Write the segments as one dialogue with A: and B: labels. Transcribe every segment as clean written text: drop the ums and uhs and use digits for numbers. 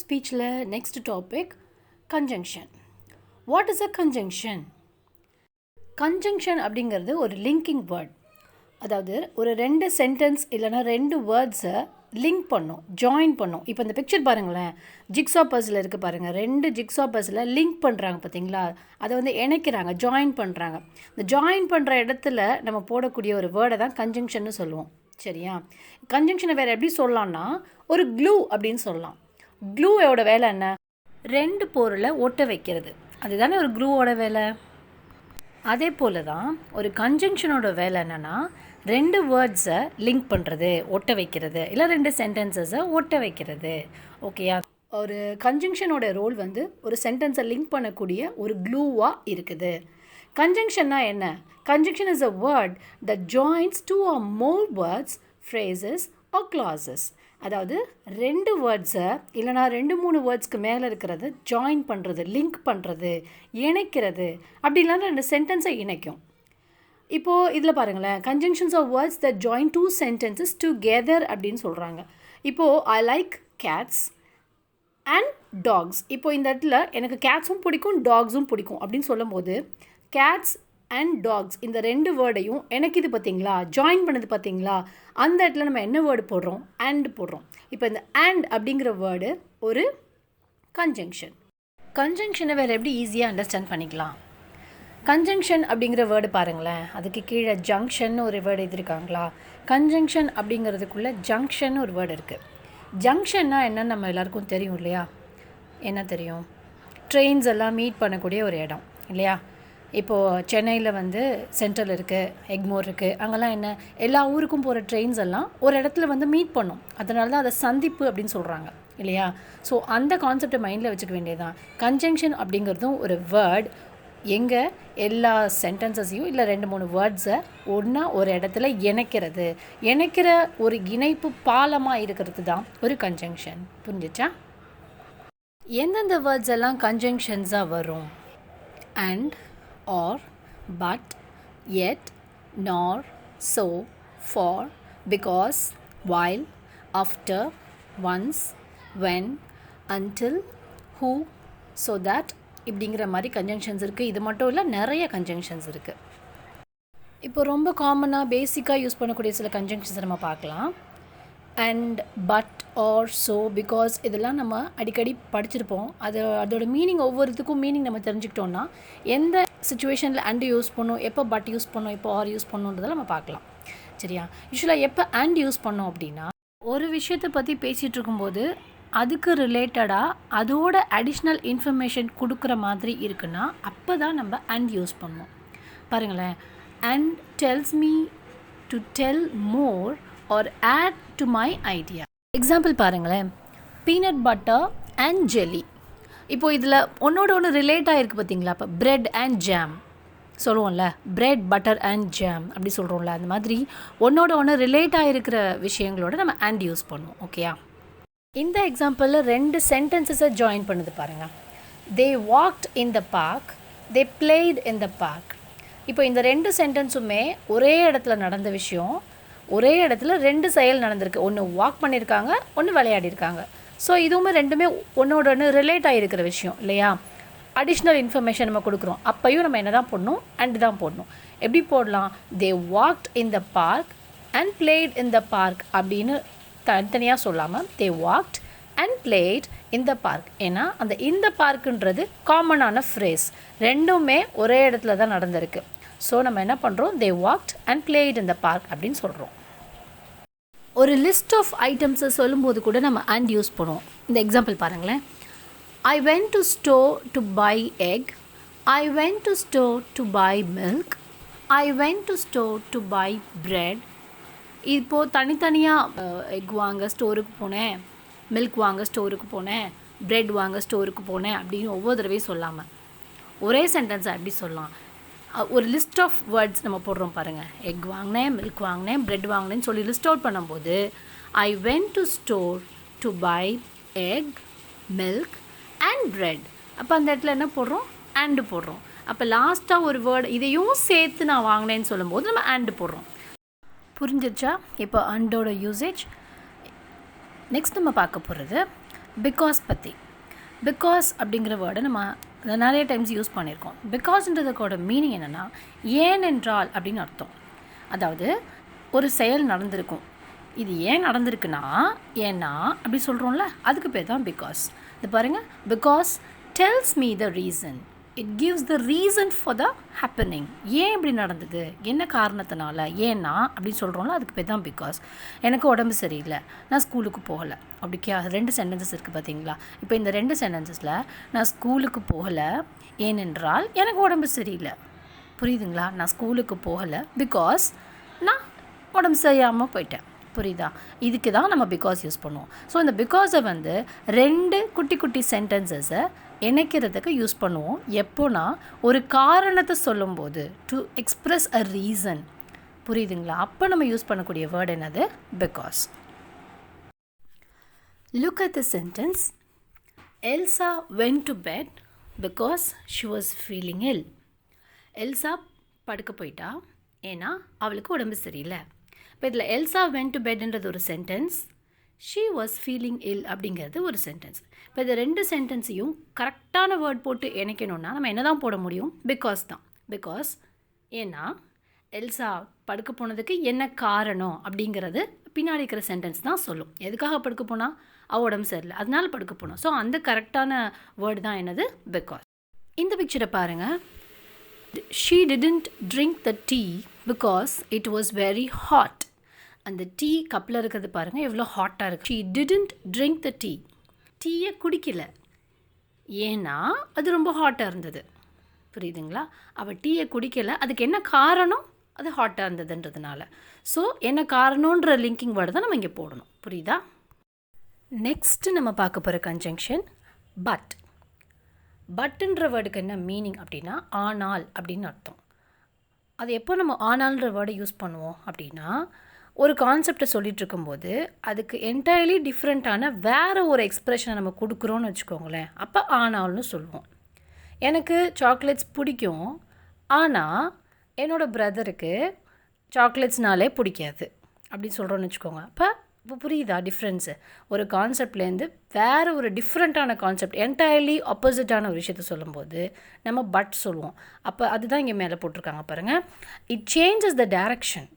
A: ஸ்பீச்சில் next topic conjunction. What is a conjunction? Conjunction அப்படிங்கிறது ஒரு linking word. அதாவது ஒரு ரெண்டு சென்டென்ஸ் இல்லைனா ரெண்டு வேர்ட்ஸை லிங்க் பண்ணும், ஜாயின் பண்ணும். இப்போ இந்த பிக்சர் பாருங்களேன், ஜிக்ஸா பஸில் இருக்குது பாருங்கள். ரெண்டு ஜிக்ஸா பஸில் லிங்க் பண்ணுறாங்க பார்த்தீங்களா, அதை வந்து இணைக்கிறாங்க, ஜாயின் பண்ணுறாங்க. இந்த ஜாயின் பண்ணுற இடத்துல நம்ம போடக்கூடிய ஒரு வேர்டை தான் கன்ஜங்ஷன்னு சொல்லுவோம். சரியா? கன்ஜங்ஷனை வேறு எப்படி சொல்லலாம்னா ஒரு க்ளூ அப்படின்னு சொல்லலாம். க்ளூவோட வேலை என்ன? ரெண்டு பொருளை ஒட்ட வைக்கிறது. அதுதானே ஒரு க்ளூவோட வேலை. அதே போல் தான் ஒரு கன்ஜங்ஷனோட வேலை என்னென்னா ரெண்டு வேர்ட்ஸை லிங்க் பண்ணுறது, ஒட்ட வைக்கிறது, இல்லை ரெண்டு சென்டென்சஸை ஒட்ட வைக்கிறது. ஓகேயா? ஒரு கன்ஜங்ஷனோட ரோல் வந்து ஒரு சென்டென்ஸை லிங்க் பண்ணக்கூடிய ஒரு க்ளூவாக இருக்குது. கன்ஜங்ஷன்னா என்ன? Conjunction is a word that joins two or more words, phrases or clauses. அதாவது ரெண்டு வேர்ட்ஸை இல்லைனா ரெண்டு மூணு வேர்ட்ஸ்க்கு மேலே இருக்கிறது ஜாயின் பண்ணுறது, லிங்க் பண்ணுறது, இணைக்கிறது. அப்படி இல்லைனா ரெண்டு சென்டென்ஸை இணைக்கும். இப்போது இதில் பாருங்களேன், conjunctions of words that join two sentences together அப்படின்னு சொல்கிறாங்க. இப்போது I like cats and dogs. இப்போது இந்த இடத்துல எனக்கு கேட்ஸும் பிடிக்கும், டாக்ஸும் பிடிக்கும் அப்படின்னு சொல்லும் போது கேட்ஸ் அண்ட் டாக்ஸ் இந்த ரெண்டு வேர்டையும் எனக்கு இது பார்த்தீங்களா, ஜாயின் பண்ணது பார்த்தீங்களா, அந்த இடத்துல நம்ம என்ன வேர்டு போடுறோம்? அண்ட் போடுறோம். இப்போ இந்த அண்ட் அப்படிங்கிற வேர்டு ஒரு கன்ஜங்ஷன். கன்ஜங்ஷனை வேறு எப்படி ஈஸியாக அண்டர்ஸ்டாண்ட் பண்ணிக்கலாம்? கன்ஜங்ஷன் அப்படிங்கிற வேர்டு பாருங்களேன், அதுக்கு கீழே ஜங்ஷன் ஒரு வேர்டு எழுதியிருக்காங்களா? கன்ஜங்ஷன் அப்படிங்கிறதுக்குள்ளே ஜங்ஷன் ஒரு வேர்டு இருக்குது. ஜங்ஷன்னா என்னன்னு நம்ம எல்லாருக்கும் தெரியும் இல்லையா? என்ன தெரியும்? ட்ரெயின்ஸ் எல்லாம் மீட் பண்ணக்கூடிய ஒரு இடம் இல்லையா? இப்போது சென்னையில் வந்து சென்ட்ரல் இருக்குது, எக்மோர் இருக்குது, அங்கெல்லாம் என்ன எல்லா ஊருக்கும் போகிற ட்ரெயின்ஸ் எல்லாம் ஒரு இடத்துல வந்து மீட் பண்ணும். அதனால தான் அதை சந்திப்பு அப்படின்னு சொல்கிறாங்க இல்லையா? ஸோ அந்த கான்செப்டை மைண்டில் வச்சுக்க வேண்டியதுதான். கன்ஜங்ஷன் அப்படிங்கிறதும் ஒரு வேர்ட் எங்கே எல்லா சென்டென்சஸையும் இல்லை ரெண்டு மூணு வேர்ட்ஸை ஒன்றா ஒரு இடத்துல இணைக்கிற ஒரு இணைப்பு பாலமாக இருக்கிறது தான் ஒரு கன்ஜங்ஷன். புரிஞ்சிச்சா? எந்தெந்த வேர்ட்ஸ் எல்லாம் கன்ஜங்ஷன்ஸாக வரும்? And, or, but, yet, nor, so, for, because, while, after, once, when, until, who, so that இப்படிங்கிற மாதிரி கன்ஜங்ஷன்ஸ் இருக்குது. இது மட்டும் இல்லை, நிறைய கன்ஜங்ஷன்ஸ் இருக்குது. இப்போ ரொம்ப காமனாக பேசிக்காக யூஸ் பண்ணக்கூடிய சில கன்ஜங்ஷன்ஸை நம்ம பார்க்கலாம். And, but, or, so, because இதெல்லாம் நம்ம அடிக்கடி படிச்சிருப்போம். அதோட மீனிங் ஒவ்வொருத்துக்கும் மீனிங் நம்ம தெரிஞ்சுக்கிட்டோன்னா எந்த சுச்சுவேஷனில் அண்ட் யூஸ் பண்ணணும், எப்போ பட் யூஸ் பண்ணணும், எப்போ ஆர் யூஸ் பண்ணணுன்றதை நம்ம பார்க்கலாம். சரியா? யூஸ்வலாக எப்போ அண்ட் யூஸ் பண்ணோம் அப்படின்னா ஒரு விஷயத்தை பற்றி பேசிகிட்டு இருக்கும்போது அதுக்கு ரிலேட்டடாக அதோட அடிஷ்னல் இன்ஃபர்மேஷன் கொடுக்குற மாதிரி இருக்குன்னா அப்போ தான் நம்ம அண்ட் யூஸ் பண்ணுவோம். பாருங்களேன், and டெல்ஸ் me to tell more or add to my idea. Example பாருங்களேன், பீனட் பட்டர் அண்ட் ஜெல்லி. இப்போது இதில் ஒன்றோட ஒன்று ரிலேட் ஆகிருக்கு பார்த்தீங்களா? இப்போ பிரெட் அண்ட் ஜாம் சொல்லுவோம்ல, பிரெட் பட்டர் அண்ட் ஜாம் அப்படி சொல்கிறோம்ல, அந்த மாதிரி ஒன்றோட ஒன்று ரிலேட் ஆகிருக்கிற விஷயங்களோட நம்ம அண்ட் யூஸ் பண்ணுவோம். ஓகேயா? இந்த எக்ஸாம்பிளில் ரெண்டு சென்டென்சஸை ஜாயின் பண்ணுது பாருங்கள். They walked in the park, they played in the park. இப்போ இந்த ரெண்டு சென்டென்ஸுமே ஒரே இடத்துல நடந்த விஷயம், ஒரே இடத்துல ரெண்டு செயல் நடந்திருக்கு. ஒன்று வாக் பண்ணியிருக்காங்க, ஒன்று விளையாடிருக்காங்க. ஸோ இதுவுமே ரெண்டுமே ஒன்றோட ஒன்று ரிலேட் ஆகிருக்கிற விஷயம் இல்லையா? அடிஷ்னல் இன்ஃபர்மேஷன் நம்ம கொடுக்குறோம். அப்பையும் நம்ம என்ன தான் போடணும்? அண்ட் தான் போடணும். எப்படி போடலாம்? They walked in the park and played in the park அப்படின்னு தனித்தனியாக சொல்லாமல் they walked and played in the park. ஏன்னா அந்த இந்த பார்க்குன்றது காமனான ஃப்ரேஸ், ரெண்டுமே ஒரே இடத்துல தான் நடந்திருக்கு. ஸோ நம்ம என்ன பண்ணுறோம்? They walked and played in the park அப்படின்னு சொல்கிறோம். ஒரு லிஸ்ட் ஆஃப் ஐட்டம்ஸை சொல்லும்போது கூட நம்ம அண்ட் யூஸ் பண்ணுவோம். இந்த எக்ஸாம்பிள் பாருங்களேன், I went to store to buy egg, I went to store to buy milk, I went to store to buy bread. இப்போது தனித்தனியாக எக் வாங்க ஸ்டோருக்கு போனேன், மில்க் வாங்க ஸ்டோருக்கு போனேன், பிரெட் வாங்க ஸ்டோருக்கு போனேன் அப்படின்னு ஒவ்வொரு தடவையும் சொல்லாமல் ஒரே சென்டென்ஸை அப்படி சொல்லலாம். ஒரு லிஸ்ட் ஆஃப் வேர்ட்ஸ் நம்ம போடுறோம் பாருங்கள். எக் வாங்கினேன், மில்க் வாங்கினேன், பிரெட் வாங்கினேன்னு சொல்லி லிஸ்ட் அவுட் பண்ணும்போது I went to store to buy egg, milk and bread. அப்போ அந்த இடத்துல என்ன போடுறோம்? அண்டு போடுறோம். அப்போ லாஸ்ட்டாக ஒரு வேர்டு இதையும் சேர்த்து நான் வாங்கினேன்னு சொல்லும்போது நம்ம அண்டு போடுறோம். புரிஞ்சிச்சா இப்போ அண்டோட யூசேஜ்? நெக்ஸ்ட் நம்ம பார்க்க போகிறது பிகாஸ் பற்றி. பிகாஸ் அப்படிங்கிற வேர்டை நம்ம நிறைய டைம்ஸ் யூஸ் பண்ணியிருக்கோம். பிகாஸ்ன்றதுக்கோட மீனிங் என்னென்னா ஏனென்றால் அப்படின்னு அர்த்தம். அதாவது ஒரு செயல் நடந்திருக்கும், இது ஏன் நடந்திருக்குன்னா ஏன்னா அப்படி சொல்கிறோம்ல, அதுக்கு பேர் தான் பிகாஸ். இது பாருங்கள், because டெல்ஸ் me the reason, it gives the reason for the happening. ஏன் இப்படி நடந்தது, என்ன காரணத்தினால, ஏன்னா அப்படின்னு சொல்கிறோம்ல, அதுக்கு பேர் தான் பிகாஸ். எனக்கு உடம்பு சரியில்லை, நான் ஸ்கூலுக்கு போகலை. அப்படி 2 சென்டென்சஸ் இருக்குது பார்த்தீங்களா. இப்போ இந்த 2 சென்டென்சஸில் நான் ஸ்கூலுக்கு போகலை ஏனென்றால் எனக்கு உடம்பு சரியில்லை. புரியுதுங்களா? நான் ஸ்கூலுக்கு போகலை பிகாஸ் நான் உடம்பு சரியாமல் போயிட்டேன். புரியுதா? இதுக்கு தான் நம்ம பிகாஸ் யூஸ் பண்ணுவோம். ஸோ இந்த பிகாஸை வந்து 2 குட்டி குட்டி சென்டென்சஸை இணைக்கிறதுக்கு யூஸ் பண்ணுவோம். எப்போனா ஒரு காரணத்தை சொல்லும்போது, டு எக்ஸ்ப்ரெஸ் அ ரீசன். புரியுதுங்களா? அப்போ நம்ம யூஸ் பண்ணக்கூடிய வேர்டு என்னது? Because. Look at the sentence. Elsa went to bed because she was feeling ill. Elsa படுக்க போயிட்டா ஏன்னா அவளுக்கு உடம்பு சரியில்லை. இப்போ இதில் எல்சா வென்ட் டு பெட்ன்றது ஒரு சென்டென்ஸ், ஷீ வாஸ் ஃபீலிங் இல் அப்படிங்கிறது ஒரு சென்டென்ஸ். இப்போ இந்த 2 சென்டென்ஸையும் கரெக்டான வேர்ட் போட்டு இணைக்கணும்னா நம்ம என்ன தான் போட முடியும்? பிகாஸ் தான். பிகாஸ் ஏன்னா எல்சா படுக்க போனதுக்கு என்ன காரணம் அப்படிங்கிறது பின்னாடி இருக்கிற சென்டென்ஸ் தான் சொல்லும். எதுக்காக படுக்க போனால் அவள் உடம்பு சரியில்லை, அதனால படுக்க போனோம். ஸோ அந்த கரெக்டான வேர்டு தான் என்னது? பிகாஸ். இந்த பிக்சரை பாருங்கள். She didn't drink the tea because it was very hot. அந்த டீ கப்பில் இருக்கிறது பாருங்கள் எவ்வளோ ஹாட்டாக இருக்குது. She didn't drink the tea. டீயை குடிக்கல ஏன்னா அது ரொம்ப ஹாட்டாக இருந்தது. புரியுதுங்களா? அவள் டீயை குடிக்கலை, அதுக்கு என்ன காரணம்? அது ஹாட்டாக இருந்ததுன்றதுனால. ஸோ என்ன காரணன்ற லிங்கிங் வேர்டு தான் நம்ம இங்கே போடணும். புரியுதா? நெக்ஸ்ட்டு நம்ம பார்க்க போகிற கன்ஜங்ஷன் பட். பட்டுன்ற வேர்டுக்கு என்ன மீனிங் அப்படின்னா ஆனால் அப்படின்னு அர்த்தம். அது எப்போ நம்ம ஆனால்ன்ற வேர்டை யூஸ் பண்ணுவோம் அப்படின்னா, ஒரு கான்செப்டை சொல்லிகிட்டு இருக்கும்போது அதுக்கு என்டையர்லி டிஃப்ரெண்ட்டான வேறு ஒரு எக்ஸ்ப்ரெஷனை நம்ம கொடுக்குறோன்னு வச்சுக்கோங்களேன், அப்போ ஆனால்னு சொல்லுவோம். எனக்கு சாக்லேட்ஸ் பிடிக்கும், ஆனால் என்னோடய பிரதருக்கு சாக்லேட்ஸ்னாலே பிடிக்காது அப்படின்னு சொல்கிறோன்னு வச்சுக்கோங்க. இப்போ புரியுதா டிஃப்ரென்ஸு? ஒரு கான்செப்ட்லேருந்து வேறு ஒரு டிஃப்ரெண்ட்டான கான்செப்ட், என்டையர்லி ஆப்போசிட்டான ஒரு விஷயத்தை சொல்லும்போது நம்ம பட் சொல்லுவோம். அப்போ அதுதான் இங்கே மேலே போட்டிருக்காங்க பாருங்கள். It changes the direction.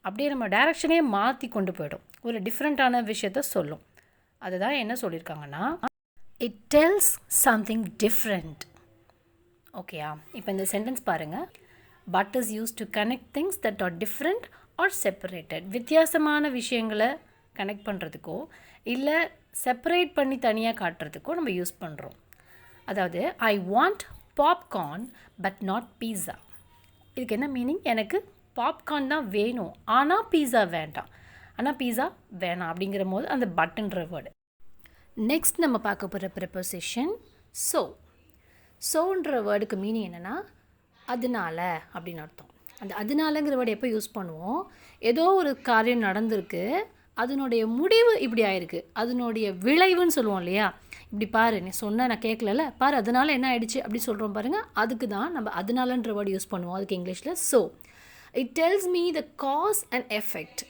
A: அப்படியே நம்ம டைரக்ஷனே மாற்றி கொண்டு போய்டும், ஒரு டிஃப்ரெண்ட்டான விஷயத்த சொல்லும். அதுதான் என்ன சொல்லியிருக்காங்கன்னா, இட் டெல்ஸ் சம்திங் டிஃப்ரெண்ட். ஓகேயா? இப்போ இந்த சென்டென்ஸ் பாருங்கள். But is use to connect things that are different R separated. வித்தியாசமான விஷயங்களை கனெக்ட் பண்ணுறதுக்கோ இல்லை செப்பரேட் பண்ணி தனியாக காட்டுறதுக்கோ நம்ம யூஸ் பண்ணுறோம். அதாவது I want popcorn but not pizza. இதுக்கு என்ன மீனிங்? எனக்கு பாப்கார்ன் தான் வேணும் ஆனால் பீஸா வேண்டாம், ஆனால் பீஸா வேணாம் அப்படிங்கிற போது அந்த பட்டுன்ற வேர்டு. நெக்ஸ்ட் நம்ம பார்க்க போகிற ப்ரிப்போசிஷன் ஸோ. ஸோன்ற வேர்டுக்கு மீனிங் என்னென்னா அதனால அப்படின்னு அர்த்தம். அந்த அதனாலங்கிற வேர்டு எப்போ யூஸ் பண்ணுவோம்? ஏதோ ஒரு காரியம் நடந்திருக்கு, அதனுடைய முடிவு இப்படி ஆயிருக்கு, அதனுடைய விளைவுன்னு சொல்லுவோம் இல்லையா? இப்படி பாரு, நீ சொன்ன நான் கேட்கல பாரு, அதனால என்ன ஆயிடுச்சு அப்படி சொல்கிறோம் பாருங்கள். அதுக்கு தான் நம்ம அதனாலன்ற வேர்டு யூஸ் பண்ணுவோம். அதுக்கு இங்கிலீஷில் so. It டெல்ஸ் me the cause and effect.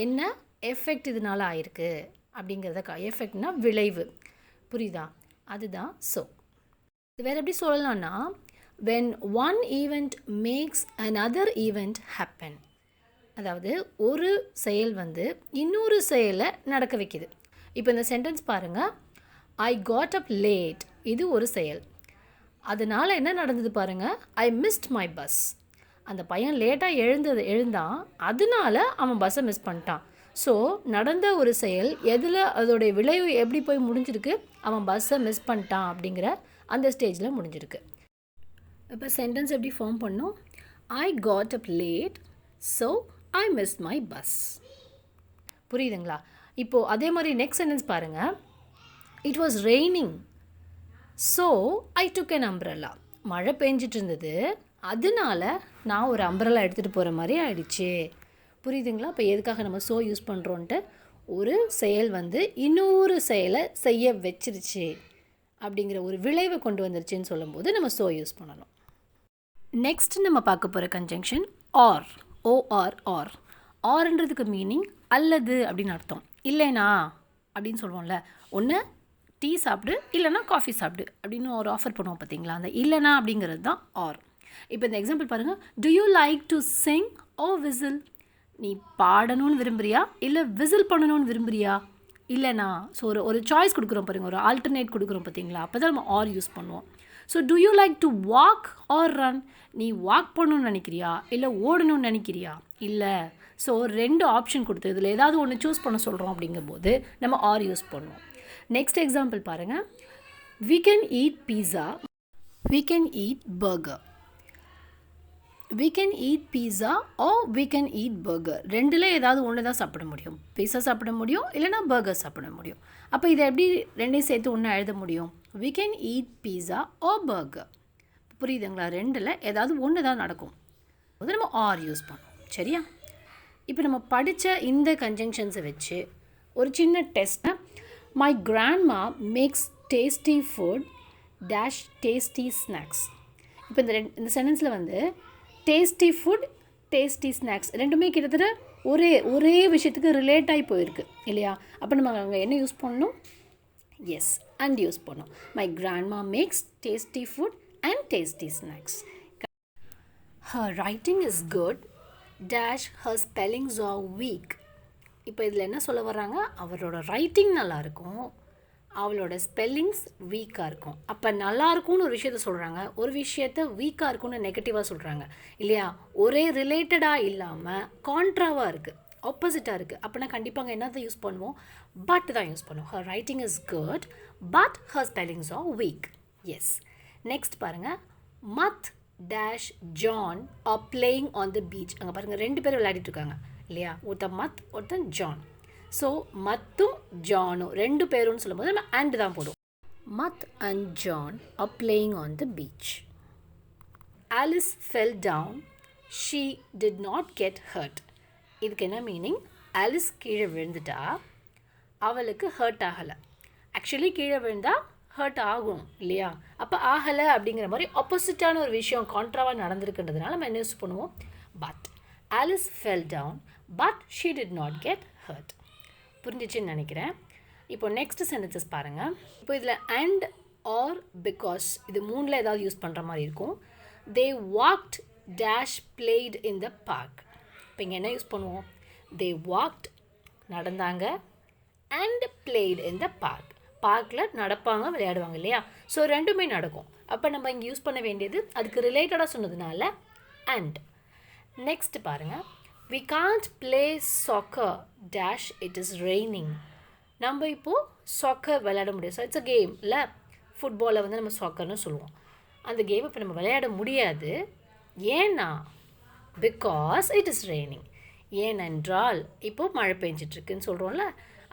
A: என்ன எஃபெக்ட் இதனால் ஆயிருக்கு அப்படிங்கிறத, எஃபெக்ட்னா விளைவு. புரியுதா? அதுதான் ஸோ. இது வேறு எப்படி சொல்லலாம்னா, when one event makes another event happen. அதாவது ஒரு செயல் வந்து இன்னொரு செயலை நடக்க வைக்குது. இப்போ இந்த சென்டென்ஸ் பாருங்கள். ஐ காட் அப் லேட், இது ஒரு செயல். அதனால் என்ன நடந்தது பாருங்கள், ஐ மிஸ்ட் மை பஸ். அந்த பையன் லேட்டாக எழுந்தான், அதனால அவன் பஸ்ஸை மிஸ் பண்ணிட்டான். ஸோ நடந்த ஒரு செயல் எதில் அதோடைய விளைவு எப்படி போய் முடிஞ்சிருக்கு, அவன் பஸ்ஸை மிஸ் பண்ணிட்டான் அப்படிங்கிற அந்த ஸ்டேஜில் முடிஞ்சிருக்கு. இப்போ சென்டென்ஸ் எப்படி ஃபார்ம் பண்ணோம்? I got up late so I miss my bus. புரியுதுங்களா? இப்போது அதே மாதிரி நெக்ஸ்ட் சென்டென்ஸ் பாருங்கள். It was raining so I took an umbrella. மழை பெஞ்சிட்டு இருந்தது, அதனால நான் ஒரு அம்ப்ரெல்லா எடுத்துகிட்டு போகிற மாதிரி ஆயிடுச்சு. புரியுதுங்களா? இப்போ எதுக்காக நம்ம ஸோ யூஸ் பண்ணுறோன்ட்டு, ஒரு செயல் வந்து இன்னொரு செயலை செய்ய வச்சிருச்சு அப்படிங்கிற ஒரு விளைவை கொண்டு வந்துருச்சுன்னு சொல்லும்போது நம்ம ஸோ யூஸ் பண்ணணும். நெக்ஸ்ட் நம்ம பார்க்க போகிற கன்ஜங்ஷன் ஆர். Or or. ஆர்ன்றதுக்கு மீனிங் அல்லது அப்படின்னு அர்த்தம். இல்லைனா அப்படின்னு சொல்லுவோம்ல, ஒன்று டீ சாப்பிடு இல்லைனா காஃபி சாப்பிடு அப்படின்னு ஒரு ஆஃபர் பண்ணுவோம் பார்த்தீங்களா, அந்த இல்லைனா அப்படிங்கிறது தான் ஆர். இப்போ இந்த எக்ஸாம்பிள் பாருங்கள். Do you like to sing or whistle? நீ பாடணும்னு விரும்புகிறியா இல்லை விசில் பண்ணணும்னு விரும்புகிறியா? இல்லைனா ஸோ ஒரு சாய்ஸ் கொடுக்குறோம் பாருங்கள், ஒரு ஆல்டர்னேட் கொடுக்குறோம் பார்த்தீங்களா, அப்போ தான் நம்ம ஆர் யூஸ் பண்ணுவோம். So to you like to walk R run? நீ வாக் பண்ணணும்னு நினைக்கிறியா இல்லை ஓடணும்னு நினைக்கிறியா? இல்லை. ஸோ 2 ஆப்ஷன் கொடுத்து இதில் ஏதாவது ஒன்று சூஸ் பண்ண சொல்கிறோம் அப்படிங்கும்போது நம்ம ஆர் யூஸ் பண்ணுவோம். நெக்ஸ்ட் எக்ஸாம்பிள் பாருங்கள். we can eat pizza, we can eat burger. we can eat pizza or we can eat burger. ரெண்டில் ஏதாவது ஒன்று தான் சாப்பிட முடியும். பீஸா சாப்பிட முடியும் இல்லைனா பர்கர் சாப்பிட முடியும். அப்போ இதை எப்படி ரெண்டையும் சேர்த்து ஒன்று எழுத முடியும்? we can eat pizza or burger. புரியுதுங்களா? ரெண்டில் ஏதாவது ஒன்று தான் நடக்கும். அது நம்ம ஆர் யூஸ் பண்ணுவோம். சரியா? இப்போ நம்ம படித்த இந்த கன்ஜங்ஷன்ஸை வச்சு ஒரு சின்ன டெஸ்ட்டை, my grandma makes tasty food dash tasty snacks. இப்போ இந்த சென்டென்ஸில் வந்து டேஸ்டி ஃபுட் டேஸ்டி ஸ்நாக்ஸ் ரெண்டுமே கிட்டத்தட்ட ஒரே விஷயத்துக்கு ரிலேட் ஆகி போயிருக்கு இல்லையா? அப்போ நம்ம அங்கே என்ன யூஸ் பண்ணணும்? எஸ், அண்ட் யூஸ் பண்ணணும். My grandma makes tasty food and tasty snacks. Her writing is good dash her spellings are weak. இப்போ இதில் என்ன சொல்ல வர்றாங்க? அவரோட ரைட்டிங் நல்லாயிருக்கும், அவளோட ஸ்பெல்லிங்ஸ் வீக்காக இருக்கும். அப்போ நல்லாயிருக்கும்னு ஒரு விஷயத்த சொல்கிறாங்க, ஒரு விஷயத்த வீக்காக இருக்கும்னு நெகட்டிவாக சொல்கிறாங்க இல்லையா? ஒரே ரிலேட்டடாக இல்லாமல் கான்ட்ராவாக இருக்குது, ஆப்போசிட்டாக இருக்குது. அப்போனா கண்டிப்பாக என்னத்தை யூஸ் பண்ணுவோம்? பட் தான் யூஸ் பண்ணுவோம். Her writing is good but her spellings are weak. Yes. Next பாருங்கள். Matt dash John are playing on the beach. அங்கே பாருங்கள், 2 பேர் விளையாடிட்டு இருக்காங்க இல்லையா? ஒருத்தன் மத், ஒருத்தன் ஜான். ஸோ மத்தும் ஜானும் 2 பேருன்னு சொல்லும்போது நம்ம அண்ட் தான் போடுவோம். Matt and John are playing on the beach. Alice fell down, she did not get hurt. இதுக்கு என்ன மீனிங்? ஆலிஸ் கீழே விழுந்துட்டா, அவளுக்கு ஹர்ட் ஆகலை. ஆக்சுவலி கீழே விழுந்தா ஹர்ட் ஆகும் இல்லையா? அப்போ ஆகலை அப்படிங்கிற மாதிரி ஆப்போசிட்டான ஒரு விஷயம் கான்ட்ராவாக நடந்திருக்குன்றதுனால நம்ம என்ன யூஸ் பண்ணுவோம்? But. Alice fell down but she did not get hurt. புரிஞ்சிச்சுன்னு நினைக்கிறேன். இப்போ நெக்ஸ்ட் சென்டென்சஸ் பாருங்கள். இப்போ இதில் அண்ட் ஆர் பிகாஸ் இது 3ல் ஏதாவது யூஸ் பண்ணுற மாதிரி இருக்கும். They walked dash played in the park. இப்போ இங்கே என்ன யூஸ் பண்ணுவோம்? தே வாக்ட் நடந்தாங்க, and played in the park. பார்க்கில் நடப்பாங்க, விளையாடுவாங்க இல்லையா? ஸோ 2மே நடக்கும். அப்போ நம்ம இங்கே யூஸ் பண்ண வேண்டியது அதுக்கு ரிலேட்டடாக சொன்னதுனால அண்ட். நெக்ஸ்ட் பாருங்கள். we can't play soccer dash it is raining. நம்ம இப்போது சாக்கர் விளையாட முடியாது. ஸோ இட்ஸ் அ கேம் இல்லை? ஃபுட்பாலை வந்து நம்ம சாக்கர்னு சொல்லுவோம். அந்த கேம் இப்போ நம்ம விளையாட முடியாது. ஏன்னா பிகாஸ் இட் இஸ் ரெய்னிங். ஏனென்றால் இப்போது மழை பெஞ்சிட்ருக்குன்னு சொல்கிறோம்ல,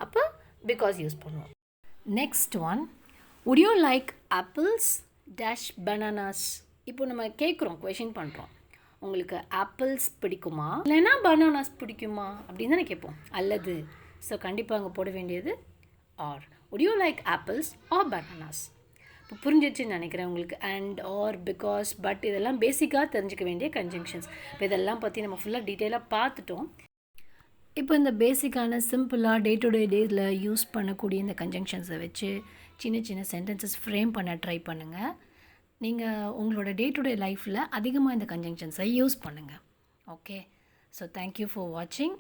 A: அப்போ பிகாஸ் யூஸ் பண்ணுவோம். Next one. would you like apples dash bananas. இப்போ நம்ம கேட்குறோம், கொஷின் பண்ணுறோம், உங்களுக்கு ஆப்பிள்ஸ் பிடிக்குமா இல்லைன்னா பனானாஸ் பிடிக்குமா அப்படின்னு தானே கேட்போம், அல்லது. ஸோ கண்டிப்பாக அங்கே போட வேண்டியது R. would you like apples or bananas. இப்போ புரிஞ்சிச்சுன்னு நினைக்கிறேன் உங்களுக்கு. அண்ட் ஆர் பிகாஸ் பட் இதெல்லாம் பேசிக்காக தெரிஞ்சுக்க வேண்டிய கன்ஜங்ஷன்ஸ். இப்போ இதெல்லாம் பற்றி நம்ம ஃபுல்லாக டீட்டெயிலாக பார்த்துட்டோம். இப்போ இந்த பேசிக்கான சிம்பிளாக டே டு டேஸில் யூஸ் பண்ணக்கூடிய இந்த கன்ஜங்ஷன்ஸை வச்சு சின்ன சின்ன சென்டென்சஸ் ஃப்ரேம் பண்ண ட்ரை பண்ணுங்கள். நீங்கள் உங்களோட டே டு டே லைஃப்பில் அதிகமாக இந்த கன்ஜங்ஷன்ஸை யூஸ் பண்ணுங்கள். ஓகே. ஸோ தேங்க்யூ ஃபார் வாட்சிங்.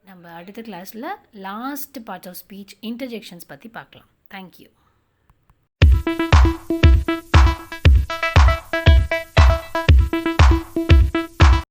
A: நம்ம அடுத்த கிளாஸில் last part of speech interjections பற்றி பார்க்கலாம். தேங்க்யூ.